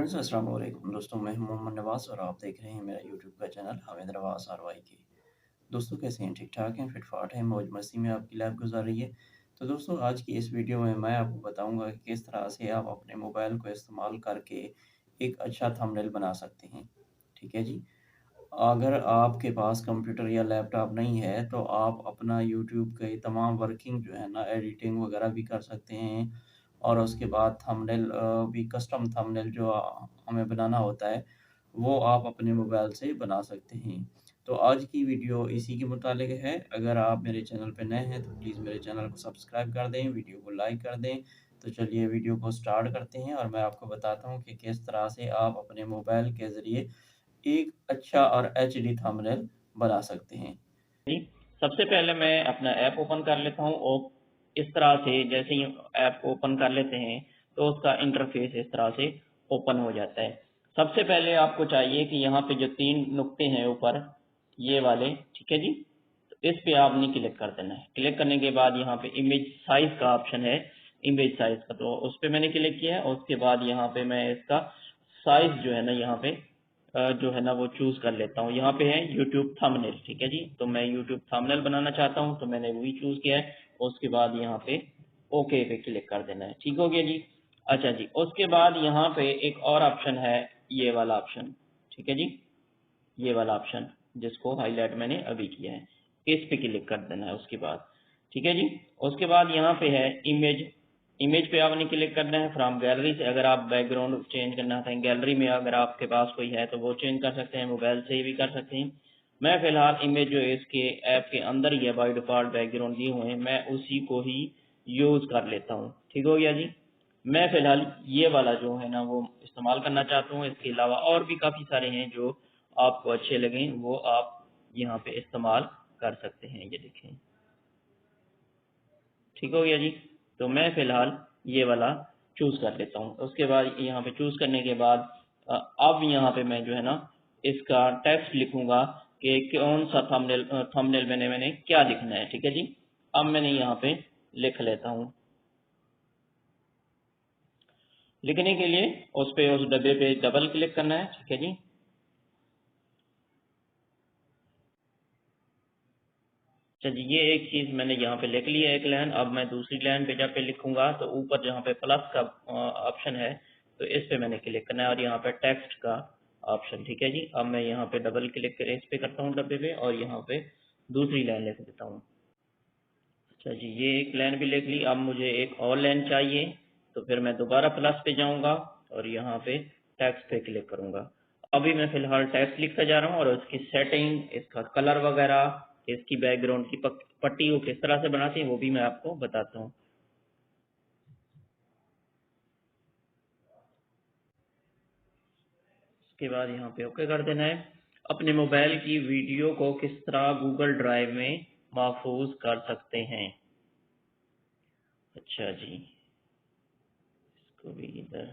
Friends अस्सलाम वालेकुम दोस्तों, मैं हूं मोहम्मद नवाज़ और आप देख रहे हैं मेरा यूट्यूब का चैनल हामिद नवाज़ RYK। दोस्तों कैसे हैं? ठीक-ठाक हैं, फिट-फाट हैं, मौज-मस्ती में आपकी लाइफ गुज़ार रही है। तो दोस्तों आज की इस वीडियो में मैं आपको बताऊँगा कि किस तरह से आप अपने मोबाइल को इस्तेमाल करके एक अच्छा थंबनेल बना सकते हैं। ठीक है जी? अगर आपके पास कंप्यूटर या लैपटॉप नहीं है, तो आप अपना यूट्यूब के तमाम वर्किंग जो है ना, एडिटिंग वगैरह भी कर सकते हैं और उसके बाद थंबनेल भी कस्टम थंबनेल जो हमें बनाना होता है, वो आप अपने मोबाइल से बना सकते हैं। तो आज की वीडियो इसी के मुतालिक है। अगर आप मेरे चैनल पे नए हैं, तो प्लीज़ मेरे चैनल को सब्सक्राइब कर दें, वीडियो को लाइक कर दें। तो चलिए वीडियो को स्टार्ट करते हैं और मैं आपको बताता हूँ कि किस तरह से आप अपने मोबाइल के ज़रिए एक अच्छा और एचडी थंबनेल बना सकते हैं। जी, सबसे पहले मैं अपना ऐप ओपन कर लेता हूँ और इस तरह से जैसे ही ऐप ओपन कर लेते हैं तो उसका इंटरफेस इस तरह से ओपन हो जाता है। सबसे पहले आपको चाहिए कि यहाँ पे जो 3 नुक्ते हैं ऊपर ये वाले, ठीक है जी? तो इस पे आपने क्लिक कर देना है। क्लिक करने के बाद यहाँ पे इमेज साइज़ का ऑप्शन है, इमेज साइज़ का, तो उस पे मैंने क्लिक किया है और उसके बाद यहाँ पे मैं इसका साइज़ जो है ना यहाँ पे जो है ना वो चूज़ कर लेता हूँ। यहाँ पे है यूट्यूब थंबनेल, ठीक है जी? तो मैं यूट्यूब थंबनेल बनाना चाहता हूँ तो मैंने वही चूज़ किया है। उसके बाद यहाँ पे ओके पे क्लिक कर देना है। ठीक हो गया जी? अच्छा जी, उसके बाद यहाँ पे एक और ऑप्शन है, ये वाला ऑप्शन, ठीक है जी? ये वाला ऑप्शन जिसको हाईलाइट मैंने अभी किया है, इस पे क्लिक कर देना है उसके बाद, ठीक है जी? उसके बाद यहाँ पे है इमेज, इमेज पे आपने क्लिक करना है फ्रॉम गैलरी से। अगर आप बैकग्राउंड चेंज करना चाहते हैं गैलरी में, अगर आपके पास कोई है तो वो चेंज कर सकते हैं, मोबाइल से भी कर सकते हैं। मैं फिलहाल इमेज जो है इसके ऐप के अंदर ही है, बाय डिफ़ॉल्ट बैकग्राउंड दिए हुए हैं, मैं उसी को ही यूज़ कर लेता हूँ। ठीक हो गया जी? मैं फिलहाल ये वाला जो है ना वो इस्तेमाल करना चाहता हूँ। इसके अलावा और भी काफ़ी सारे हैं जो आपको अच्छे लगें, वो आप यहाँ पे इस्तेमाल कर सकते हैं। ये देखें, ठीक हो गया जी? तो मैं फ़िलहाल ये वाला चूज़ कर लेता हूँ। उसके बाद यहाँ पे चूज़ करने के बाद अब यहाँ पे मैं जो है ना इसका टेक्स्ट लिखूँगा कि कौन सा थंबनेल मैंने क्या लिखना है, ठीक है जी? अब मैंने यहाँ पे लिख लेता हूँ। लिखने के लिए उस डब्बे पे डबल क्लिक करना है, ठीक है जी? चलिए, ये एक चीज़ मैंने यहाँ पे लिख ली है, एक लाइन। अब मैं दूसरी लाइन पे जाके लिखूंगा तो ऊपर जहाँ पे प्लस का ऑप्शन है तो इस पे मैंने क्लिक करना है और यहाँ पे टेक्स्ट का ऑप्शन, ठीक है जी? अब मैं यहाँ पे डबल क्लिक कर इस पे करता हूँ डब्बे पे और यहाँ पे दूसरी लाइन लिख देता हूँ। अच्छा जी, ये एक लाइन भी लिख ली। अब मुझे एक और लाइन चाहिए तो फिर मैं दोबारा प्लस पे जाऊँगा और यहाँ पे टेक्स्ट पे क्लिक करूँगा। अभी मैं फ़िलहाल टेक्स्ट लिखता जा रहा हूँ और उसकी सेटिंग, इसका कलर वगैरह, इसकी बैकग्राउंड की पट्टी को किस तरह से बनाते हैं वो भी मैं आपको बताता हूँ। उसके बाद यहाँ पे ओके कर देना है। अपने मोबाइल की वीडियो को किस तरह गूगल ड्राइव में महफूज कर सकते हैं। अच्छा जी, इसको भी इधर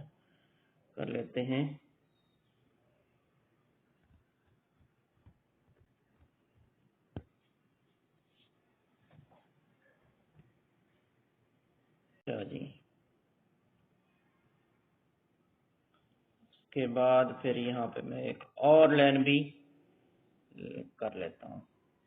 कर लेते हैं। अच्छा जी, उसके बाद फिर यहाँ पे मैं एक और लाइन भी कर लेता हूँ।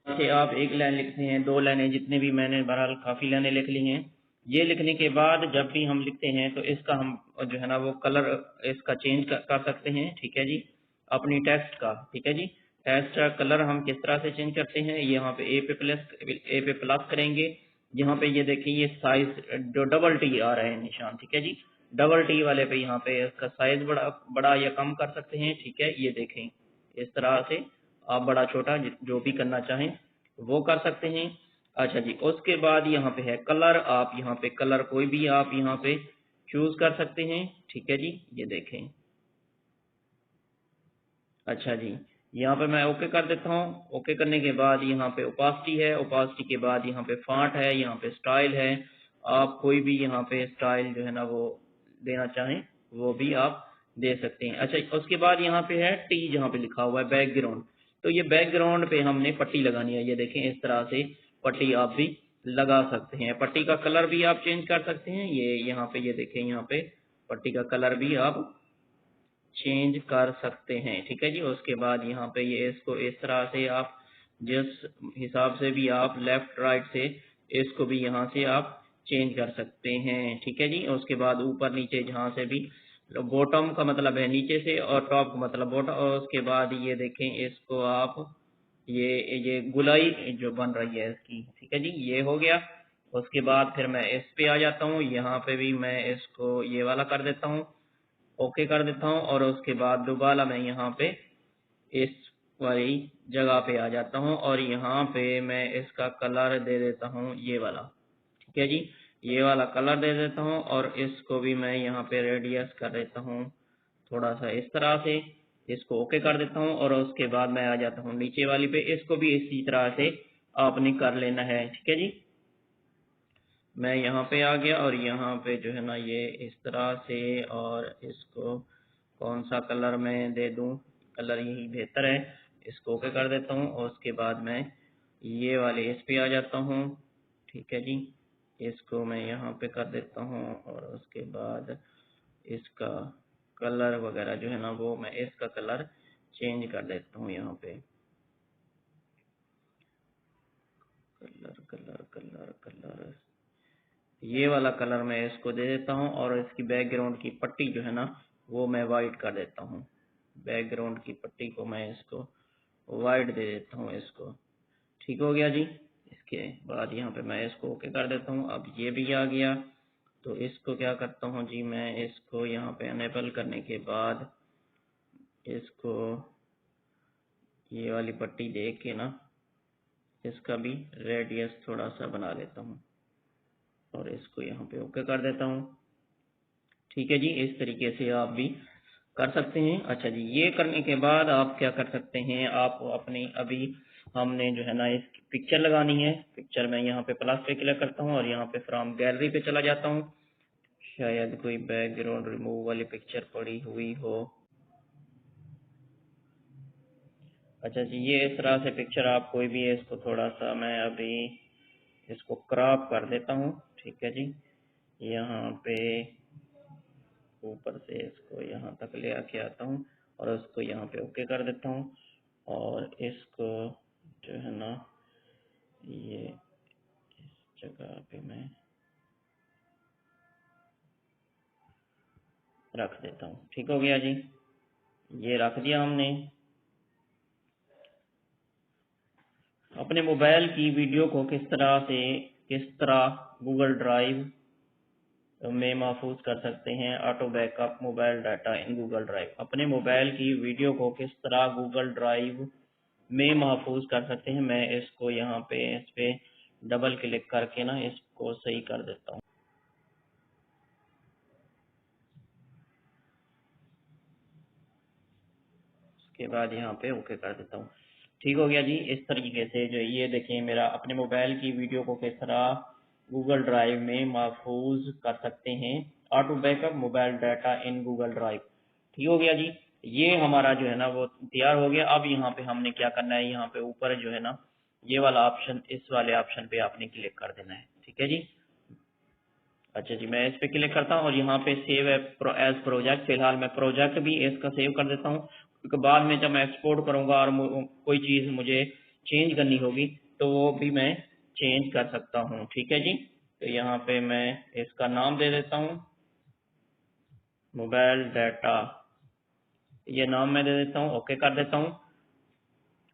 जैसे आप एक लाइन लिखते हैं, 2 लाइनें, जितने भी मैंने बहरहाल काफ़ी लाइनें लिख ली हैं। ये लिखने के बाद जब भी हम लिखते हैं तो इसका हम जो है ना वो कलर इसका चेंज कर सकते हैं, ठीक है जी? अपनी टेक्स्ट का, ठीक है जी? टेक्स्ट का कलर हम किस तरह से चेंज करते हैं, यहाँ पे ए पे प्लस करेंगे। यहाँ पे ये देखिए, ये साइज़ जो डबल टी आ रहे हैं निशान, ठीक है जी? डबल टी वाले पे यहाँ पे इसका साइज़ बड़ा या कम कर सकते हैं, ठीक है? ये देखें, इस तरह से आप बड़ा छोटा जो भी करना चाहें वो कर सकते हैं। अच्छा जी, उसके बाद यहाँ पे है कलर। आप यहाँ पे कलर कोई भी आप यहाँ पे चूज़ कर सकते हैं, ठीक है जी? ये देखें। अच्छा जी, यहाँ पे मैं ओके कर देता हूँ। ओके करने के बाद यहाँ पे ओपासिटी है, ओपासिटी के बाद यहाँ पे फॉन्ट है, यहाँ पे स्टाइल है। आप कोई भी यहाँ पे स्टाइल जो है ना वो देना चाहें वो भी आप दे सकते हैं। अच्छा, उसके बाद यहाँ पे है टी, जहाँ पे लिखा हुआ है बैकग्राउंड। तो ये बैकग्राउंड पे हमने पट्टी लगानी है। ये देखें, इस तरह से पट्टी आप भी लगा सकते हैं। पट्टी का कलर भी आप चेंज कर सकते हैं। ये यहाँ पे ये देखें, यहाँ पे पट्टी का कलर भी आप चेंज कर सकते हैं। ठीक है जी। उसके बाद यहाँ पे ये इसको इस तरह से आप जिस हिसाब से भी आप लेफ्ट राइट से इसको भी यहाँ से आप चेंज कर सकते हैं। ठीक है जी। उसके बाद ऊपर नीचे जहाँ से भी, बॉटम का मतलब है नीचे से और टॉप का मतलब बॉटम। और उसके बाद ये देखें इसको आप ये गुलाई जो बन रही है इसकी। ठीक है जी। ये हो गया। उसके बाद फिर मैं इस पे आ जाता हूँ, यहाँ पे भी मैं इसको ये वाला कर देता हूँ, ओके कर देता हूँ। और उसके बाद दोबारा मैं यहाँ पे इस वाली जगह पे आ जाता हूँ और यहाँ पे मैं इसका कलर दे देता हूँ ये वाला। ठीक है जी। ये वाला कलर दे देता हूँ और इसको भी मैं यहाँ पे रेडियस कर देता हूँ थोड़ा सा इस तरह से। इसको ओके कर देता हूँ और उसके बाद मैं आ जाता हूँ नीचे वाली पे। इसको भी इसी तरह से आपने कर लेना है। ठीक है जी। मैं यहाँ पे आ गया और यहाँ पे जो है ना ये इस तरह से, और इसको कौन सा कलर मैं दे दूँ, कलर यही बेहतर है। इसको ओके कर देता हूँ और उसके बाद मैं ये वाले इस पे आ जाता हूँ। ठीक है जी। इसको मैं यहाँ पे कर देता हूँ और उसके बाद इसका कलर वगैरह जो है ना वो मैं इसका कलर चेंज कर देता हूँ यहाँ पे। कलर कलर कलर कलर ये वाला कलर मैं इसको दे देता हूँ और इसकी बैकग्राउंड की पट्टी जो है ना वो मैं वाइट कर देता हूँ। बैकग्राउंड की पट्टी को मैं इसको वाइट दे देता हूँ इसको। ठीक हो गया जी। इसके बाद यहाँ पे मैं इसको ओके कर देता हूँ। अब ये भी आ गया तो इसको क्या करता हूँ जी, मैं इसको यहाँ पे अनेबल करने के बाद इसको ये वाली पट्टी देख के ना इसका भी रेडियस थोड़ा सा बना लेता हूँ और इसको यहाँ पे ओके कर देता हूँ। ठीक है जी। इस तरीके से आप भी कर सकते हैं। अच्छा जी, ये करने के बाद आप क्या कर सकते हैं, आप अपनी अभी हमने जो है ना इस पिक्चर लगानी है। पिक्चर मैं यहाँ पे प्लस पे क्लिक करता हूँ और यहाँ पे फ्रॉम गैलरी पे चला जाता हूँ। शायद कोई बैकग्राउंड रिमूव वाली पिक्चर पड़ी हुई हो। अच्छा जी, ये इस तरह से पिक्चर आप कोई भी है, इसको थोड़ा सा मैं अभी इसको क्रॉप कर देता हूँ। ठीक है जी। यहाँ पे ऊपर से इसको यहाँ तक ले आके आता हूँ और उसको यहाँ पे ओके कर देता हूँ और इसको जो है ना ये इस जगह पे मैं रख देता हूँ। ठीक हो गया जी। ये रख दिया हमने। अपने मोबाइल की वीडियो को किस तरह गूगल ड्राइव में महफूज कर सकते हैं। Auto backup mobile data in Google drive. अपने मोबाइल की वीडियो को किस तरह गूगल ड्राइव में महफूज कर सकते हैं। मैं इसको यहाँ पे इस पे डबल क्लिक करके ना इसको सही कर देता हूँ। उसके बाद यहाँ पे ओके कर देता हूँ। ठीक हो गया जी। इस तरीके से जो ये देखिए मेरा अपने मोबाइल की वीडियो को किस तरह गूगल ड्राइव में महफूज कर सकते हैं। Auto backup mobile data in Google drive. ठीक हो गया जी। ये हमारा जो है ना वो तैयार हो गया। अब यहाँ पे हमने क्या करना है, यहाँ पे ऊपर जो है ना ये वाला ऑप्शन, इस वाले ऑप्शन पे आपने क्लिक कर देना है। ठीक है जी। अच्छा जी, मैं इस पे क्लिक करता हूँ और यहाँ पे सेव एज प्रोजेक्ट, फिलहाल मैं प्रोजेक्ट भी इसका सेव कर देता हूँ क्योंकि बाद में जब मैं एक्सपोर्ट करूँगा और कोई चीज़ मुझे चेंज करनी होगी तो वो भी मैं चेंज कर सकता हूँ। ठीक है जी। तो यहाँ पे मैं इसका नाम दे देता हूँ मोबाइल डाटा, ये नाम मैं दे देता हूँ, ओके कर देता हूँ।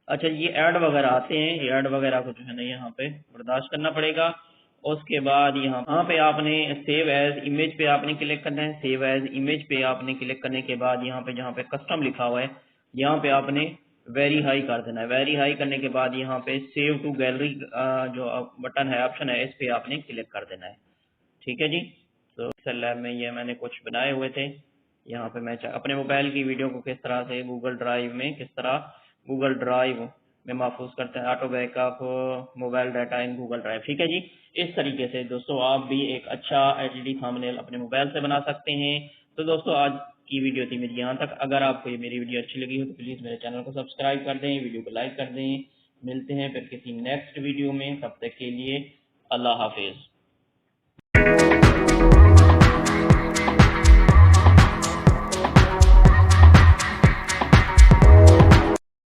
अच्छा, ये ऐड वगैरह आते हैं, ये ऐड वगैरह को जो है ना यहाँ पे बर्दाश्त करना पड़ेगा। उसके बाद यहाँ पे आपने सेव एज इमेज पे आपने क्लिक करना है। सेव एज इमेज पे आपने क्लिक करने के बाद यहाँ पे जहाँ पे कस्टम लिखा हुआ है यहाँ पे आपने वेरी हाई कर देना है। वेरी हाई करने के बाद यहाँ पे सेव टू गैलरी जो बटन है, ऑप्शन है, इस पे आपने क्लिक कर देना है। ठीक है जी। तो एक्सेल लैब में ये मैंने कुछ बनाए हुए थे। यहाँ पे मैं अपने मोबाइल की वीडियो को किस तरह से गूगल ड्राइव में, किस तरह गूगल ड्राइव में महफूज करते हैं, auto backup mobile data in Google drive. ठीक है जी। इस तरीके से दोस्तों आप भी एक अच्छा एचडी थंबनेल अपने मोबाइल से बना सकते हैं। तो दोस्तों आज की वीडियो थी मेरी यहाँ तक। अगर आपको ये मेरी वीडियो अच्छी लगी हो तो प्लीज़ मेरे चैनल को सब्सक्राइब कर दें, वीडियो को लाइक कर दें। मिलते हैं फिर किसी नेक्स्ट वीडियो में, तब तक के लिए अल्लाह हाफिज़।